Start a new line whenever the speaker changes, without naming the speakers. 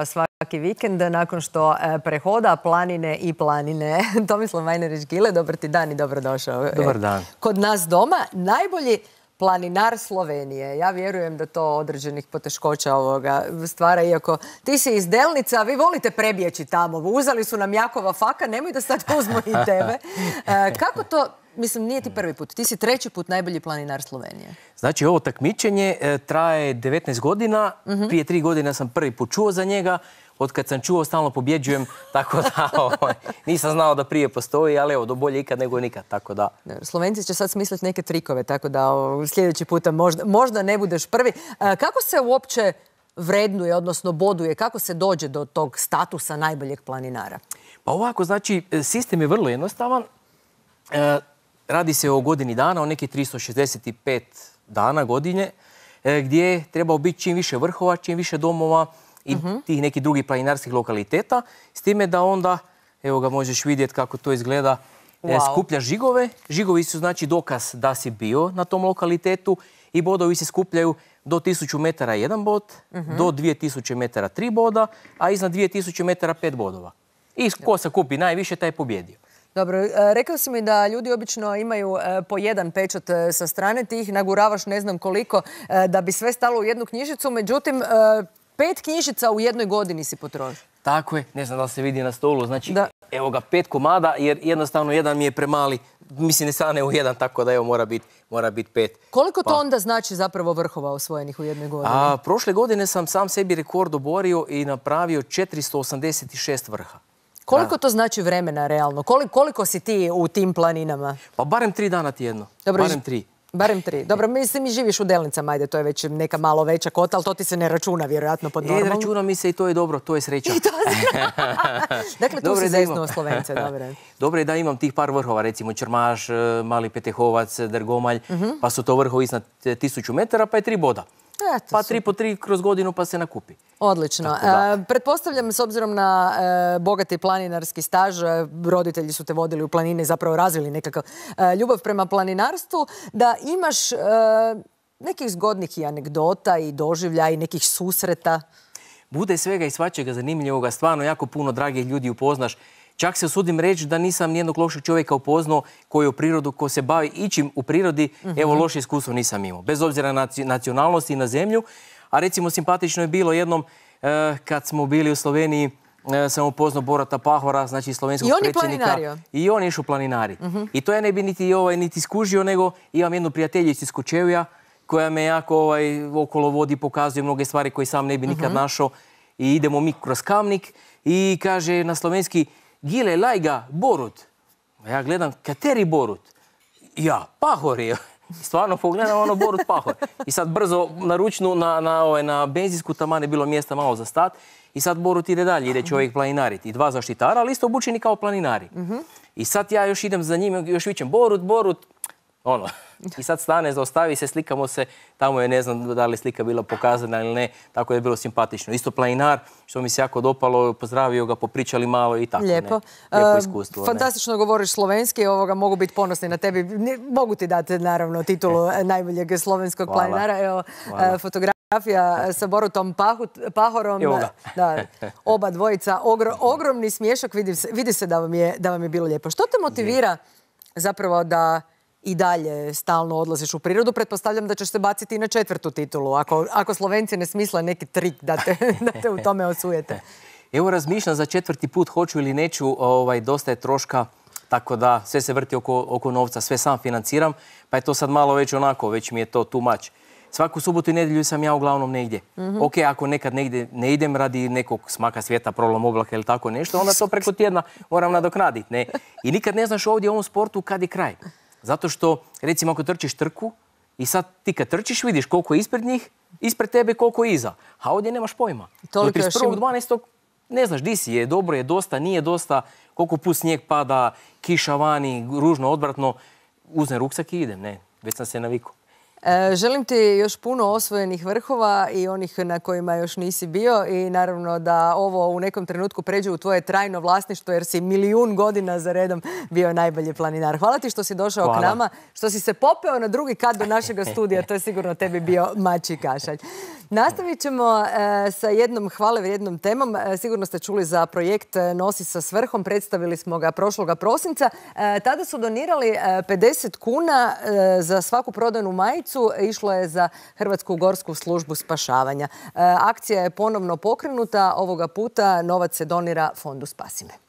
svaki vikend nakon što prehoda planine i planine. Tomislav Majnarić-Gile, dobar ti dan i dobrodošao.
Dobar dan.
Kod nas doma najbolji planinar Slovenije. Ja vjerujem da to određenih poteškoća ovoga stvara, iako ti si iz Delnica, vi volite prebjeći tamo. Uzeli su nam Jakova Faka, nemoj da sad uzmu i tebe. Kako to, mislim, nije ti prvi put, ti si treći put najbolji planinar Slovenije.
Znači, ovo takmičenje traje 19 godina. Prije 3 godine sam prvi put čuo za njega. Od kad sam čuo, stalno pobjeđujem, tako da nisam znao da prije postoji, ali evo, bolje ikad nego nikad, tako da.
Slovenci će sad smisliti neke trikove, tako da sljedeći puta možda ne budeš prvi. Kako se uopće vrednuje, odnosno boduje, kako se dođe do tog statusa najboljeg planinara?
Pa ovako, znači, sistem je vrlo jednostavan. Radi se o godini dana, o neki 365 dana godine, gdje treba biti čim više vrhova, čim više domova i tih nekih drugih planinarskih lokaliteta. S time da onda, evo ga možeš vidjeti kako to izgleda, skupljaš žigove. Žigovi su znači dokaz da si bio na tom lokalitetu i bodovi se skupljaju do 1000 metara 1 bod, do 2000 metara 3 boda, a iznad 2000 metara 5 bodova. I ko se kupi najviše, taj je pobjedio.
Dobro, rekao si mi da ljudi obično imaju po jedan pečat sa strane, ti ih naguravaš ne znam koliko da bi sve stalo u jednu knjižicu, međutim 5 knjižica u jednoj godini si potrošio.
Tako je, ne znam da li se vidi na stolu, znači evo ga 5 komada jer jednostavno jedan mi je premali, mislim ne stane u jedan, tako da evo mora biti 5.
Koliko to onda znači zapravo vrhova osvojenih u jednoj godini?
Prošle godine sam sam sebi rekord oborio i napravio 486 vrha.
Koliko to znači vremena realno? Koliko si ti u tim planinama?
Pa barem 3 dana tjedno. Barem 3.
Barem 3. Dobro, mislim i živiš u Delnicama, ajde, to je već neka malo veća kota, ali to ti se ne računa vjerojatno pod normalno.
Računa mi se i to je dobro, to je sreća.
Dakle, tu si zeznuo Slovence, dobro.
Dobro je da imam tih par vrhova, recimo Črmaš, Mali Petehovac, Drgomalj, pa su to vrhovi iznad 1000 metara, pa je 3 boda. Pa 3 po 3 kroz godinu pa se nakupi.
Odlično. Pretpostavljam, s obzirom na bogati planinarski staž, roditelji su te vodili u planine i zapravo razvili nekakav ljubav prema planinarstvu, da imaš nekih zgodnih i anegdota i doživlja i nekih susreta.
Bude svega i svačega zanimljivoga, stvarno jako puno dragih ljudi upoznaš. Čak se usudim reći da nisam nijednog lošeg čovjeka upoznao koji je u prirodu, ko se bavi ičim u prirodi, evo loše iskustvo nisam imao. Bez obzira na nacionalnost i na zemlju. A recimo simpatično je bilo jednom kad smo bili u Sloveniji, sam upoznao Borata Pahora, znači slovenskog predsjednika.
I on je planinario?
I on je išao planinari. I to ja ne bi niti skužio, nego imam jednu prijateljicu iz Kočevja koja me jako okolo vodi, pokazuje mnoge stvari koje sam ne bi nikad našao. I idemo mi kroz Kamnik i kaže na slovenski: Gile, lajga, Borut. Ja gledam, kateri Borut? Ja, Pahor je. Stvarno pogledam Borut Pahor. I sad brzo na ručnu, na benzinsku, taman je bilo mjesta malo za stat. I sad Borut ide dalje, ide čovjek planinariti. I 2 zaštitara, ali isto obučeni kao planinari. I sad ja još idem za njim, još vičem Borut, Borut. I sad stane, zaustavi se, slikamo se. Tamo je, ne znam da li slika bila pokazana ili ne, tako je bilo simpatično. Isto planinar, što mi se jako dopalo, pozdravio ga, popričali malo i tako.
Lijepo.
Lijepo iskustvo.
Fantastično govoriš slovenski, mogu biti ponosni na tebi. Mogu ti dati, naravno, titulu najboljeg slovenskog planinara. Evo, fotografija sa Borutom Pahorom. Oba dvojica, ogromni smiješak, vidi se da vam je bilo lijepo. Što te motivira zapravo da i dalje stalno odlaziš u prirodu? Pretpostavljam da ćeš se baciti i na 4. titulu, ako Slovenci ne smisle neki trik da te u tome osujete.
Evo razmišljam za 4. put hoću ili neću, dosta je troška, tako da sve se vrti oko novca, sve sam financiram, pa je to sad malo već mi je to too much. Svaku subotu i nedjelju sam ja uglavnom negdje. Ok, ako nekad negdje ne idem radi nekog smaka svijeta, prolom oblaka ili tako nešto, onda to preko tjedna moram nadoknaditi. I nikad ne znaš ovdje u ovom sportu kad je kraj. Zato što, recimo, ako trčiš trku i sad ti kad trčiš vidiš koliko je ispred njih, ispred tebe koliko je iza. A ovdje nemaš pojma. Do 31.12. ne znaš di si, je dobro, je dosta, nije dosta, koliko put snijeg pada, kiša vani, ružno, odvratno. Uzmem ruksak i idem, već sam se navikao.
Želim ti još puno osvojenih vrhova i onih na kojima još nisi bio i naravno da ovo u nekom trenutku pređe u tvoje trajno vlasništvo jer si 1.000.000 godina za redom bio najbolji planinar. Hvala ti što si došao k nama, što si se popeo na drugi kat do našega studija. To je sigurno tebi bio mačji kašalj. Nastavit ćemo sa jednom hvalevrijednom temom. Sigurno ste čuli za projekt Nosi sa svrhom. Predstavili smo ga prošloga prosinca. Tada su donirali 50 kuna za svaku prodanu majicu. Išlo je za Hrvatsku gorsku službu spašavanja. Akcija je ponovno pokrenuta. Ovoga puta novac se donira Fondu Spasi me.